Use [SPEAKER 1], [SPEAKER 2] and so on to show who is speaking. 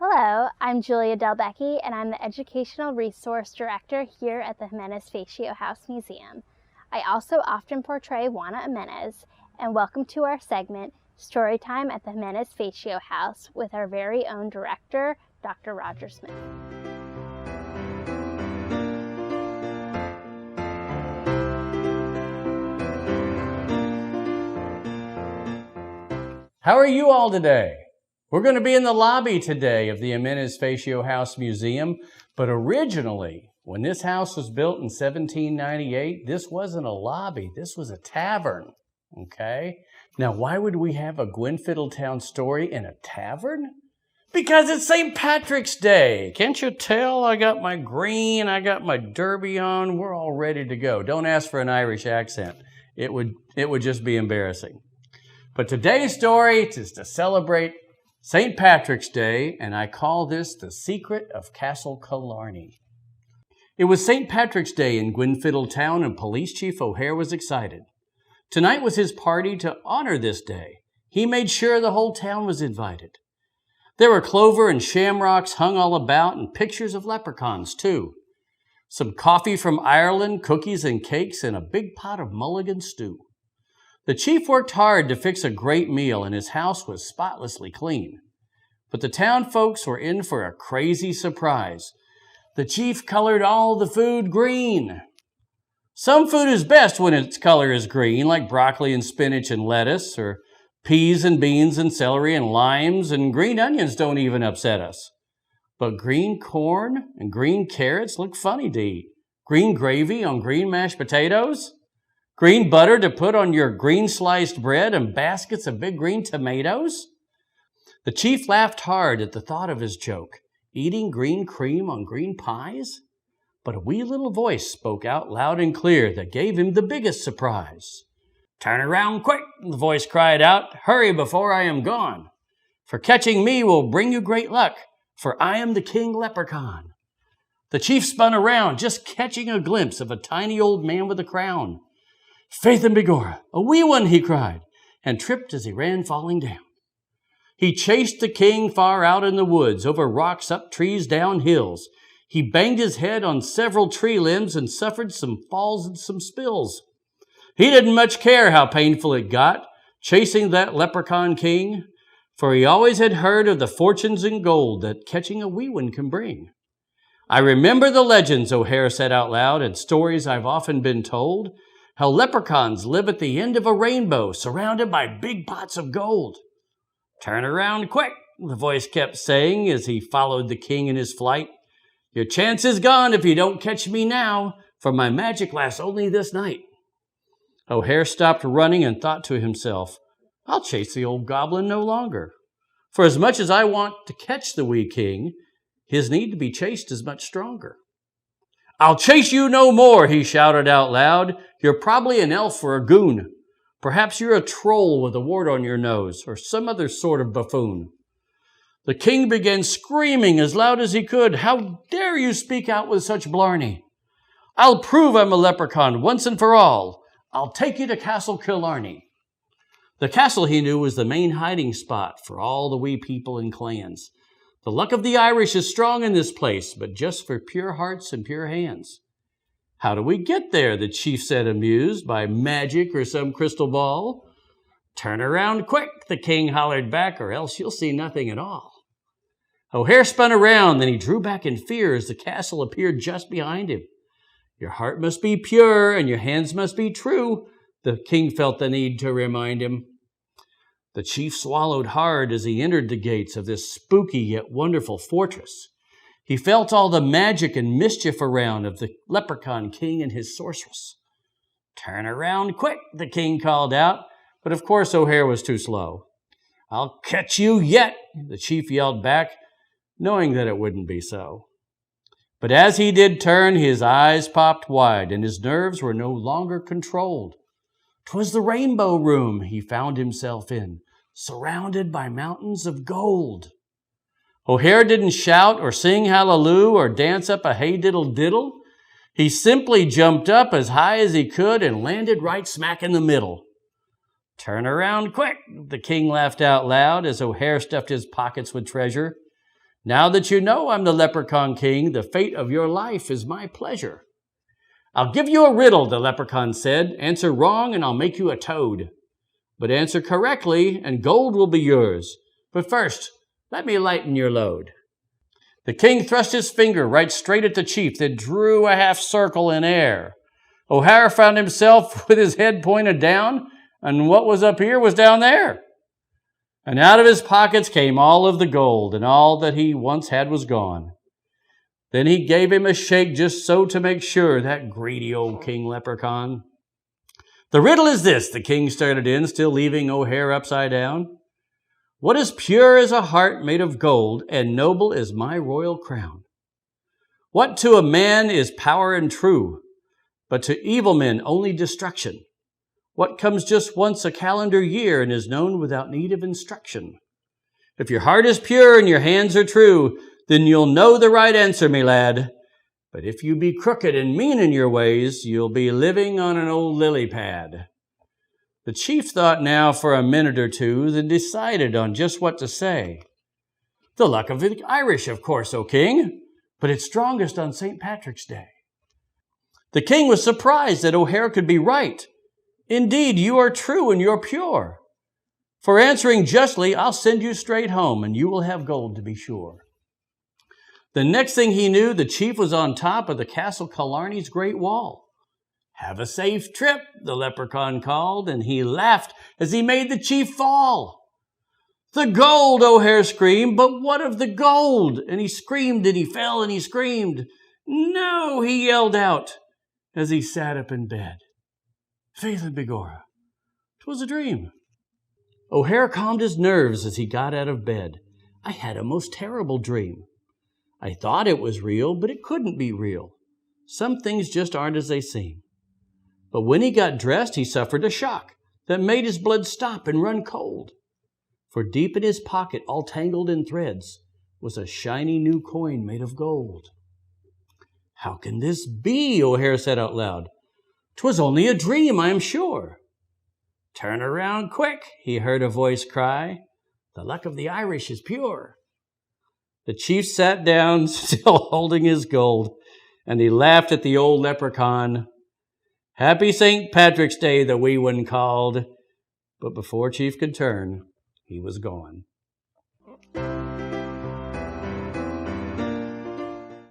[SPEAKER 1] Hello, I'm Julia Delbecchi, and I'm the Educational Resource Director here at the Ximenez-Fatio House Museum. I also often portray Juana Ximenez, and welcome to our segment, Storytime at the Ximenez-Fatio House, with our very own director, Dr. Roger Smith.
[SPEAKER 2] How are you all today? We're going to be in the lobby today of the Ximenez-Fatio House Museum, but originally, when this house was built in 1798, this wasn't a lobby, this was a tavern, okay? Now, why would we have a Gwenfiddletown story in a tavern? Because it's St. Patrick's Day. Can't you tell? I got my green, I got my derby on, we're all ready to go. Don't ask for an Irish accent. It would just be embarrassing. But today's story is to celebrate St. Patrick's Day, and I call this The Secret of Castle Kilarney. It was St. Patrick's Day in Gwenfiddletown, and Police Chief O'Hare was excited. Tonight was his party to honor this day. He made sure the whole town was invited. There were clover and shamrocks hung all about, and pictures of leprechauns, too. Some coffee from Ireland, cookies and cakes, and a big pot of mulligan stew. The chief worked hard to fix a great meal, and his house was spotlessly clean. But the town folks were in for a crazy surprise. The chief colored all the food green. Some food is best when its color is green, like broccoli and spinach and lettuce, or peas and beans and celery and limes, and green onions don't even upset us. But green corn and green carrots look funny to eat. Green gravy on green mashed potatoes? Green butter to put on your green sliced bread and baskets of big green tomatoes? The chief laughed hard at the thought of his joke, eating green cream on green pies. But a wee little voice spoke out loud and clear that gave him the biggest surprise. "Turn around quick," the voice cried out. "Hurry before I am gone. For catching me will bring you great luck, for I am the king leprechaun." The chief spun around, just catching a glimpse of a tiny old man with a crown. "Faith and begorra, a wee one," he cried, and tripped as he ran falling down. He chased the king far out in the woods, over rocks, up trees, down hills. He banged his head on several tree limbs and suffered some falls and some spills. He didn't much care how painful it got, chasing that leprechaun king, for he always had heard of the fortunes in gold that catching a wee one can bring. "I remember the legends," O'Hare said out loud, "and stories I've often been told, how leprechauns live at the end of a rainbow, surrounded by big pots of gold." "Turn around quick," the voice kept saying as he followed the king in his flight. "Your chance is gone if you don't catch me now, for my magic lasts only this night." O'Hare stopped running and thought to himself, "I'll chase the old goblin no longer. For as much as I want to catch the wee king, his need to be chased is much stronger." "I'll chase you no more," he shouted out loud. "You're probably an elf or a goon. Perhaps you're a troll with a wart on your nose, or some other sort of buffoon." The king began screaming as loud as he could. "How dare you speak out with such blarney? I'll prove I'm a leprechaun once and for all. I'll take you to Castle Kilarney." The castle, he knew, was the main hiding spot for all the wee people and clans. The luck of the Irish is strong in this place, but just for pure hearts and pure hands. "How do we get there?" the chief said, amused. "By magic or some crystal ball?" "Turn around quick," the king hollered back, "or else you'll see nothing at all." O'Hare spun around, then he drew back in fear as the castle appeared just behind him. "Your heart must be pure and your hands must be true," the king felt the need to remind him. The chief swallowed hard as he entered the gates of this spooky yet wonderful fortress. He felt all the magic and mischief around of the leprechaun king and his sorceress. "Turn around quick," the king called out, but of course O'Hare was too slow. "I'll catch you yet," the chief yelled back, knowing that it wouldn't be so. But as he did turn, his eyes popped wide and his nerves were no longer controlled. 'Twas the rainbow room he found himself in, surrounded by mountains of gold. O'Hare didn't shout or sing hallelujah or dance up a hey diddle diddle. He simply jumped up as high as he could and landed right smack in the middle. "Turn around quick," the king laughed out loud as O'Hare stuffed his pockets with treasure. Now that you know I'm the Leprechaun King, the fate of your life is my pleasure. I'll give you a riddle, the leprechaun said. Answer wrong and I'll make you a toad. But answer correctly and gold will be yours. But first, let me lighten your load. The king thrust his finger right straight at the chief, then drew a half circle in air. O'Hare found himself with his head pointed down, and what was up here was down there. And out of his pockets came all of the gold, and all that he once had was gone. Then he gave him a shake just so to make sure, that greedy old King Leprechaun. The riddle is this, the king started in, still leaving O'Hare upside down. What is pure as a heart made of gold, and noble as my royal crown? What to a man is power and true, but to evil men only destruction? What comes just once a calendar year and is known without need of instruction? If your heart is pure and your hands are true, then you'll know the right answer, me lad. But if you be crooked and mean in your ways, you'll be living on an old lily pad. The chief thought now for a minute or two, then decided on just what to say. The luck of the Irish, of course, O king, but it's strongest on St.Patrick's Day. The king was surprised that O'Hare could be right. Indeed, you are true and you're pure. For answering justly, I'll send you straight home, and you will have gold to be sure. The next thing he knew, the chief was on top of the Castle Kilarney's great wall. Have a safe trip, the leprechaun called, and he laughed as he made the chief fall. The gold, O'Hare screamed, but what of the gold? And he screamed and he fell and he screamed. No, he yelled out as he sat up in bed. Faith and begorra, 'twas a dream. O'Hare calmed his nerves as he got out of bed. I had a most terrible dream. I thought it was real, but it couldn't be real. Some things just aren't as they seem. But when he got dressed, he suffered a shock that made his blood stop and run cold. For deep in his pocket, all tangled in threads, was a shiny new coin made of gold. How can this be? O'Hare said out loud. 'Twas only a dream, I am sure. Turn around quick, he heard a voice cry. The luck of the Irish is pure. The chief sat down, still holding his gold, and he laughed at the old leprechaun. Happy St. Patrick's Day, the wee one called. But before Chief could turn, he was gone.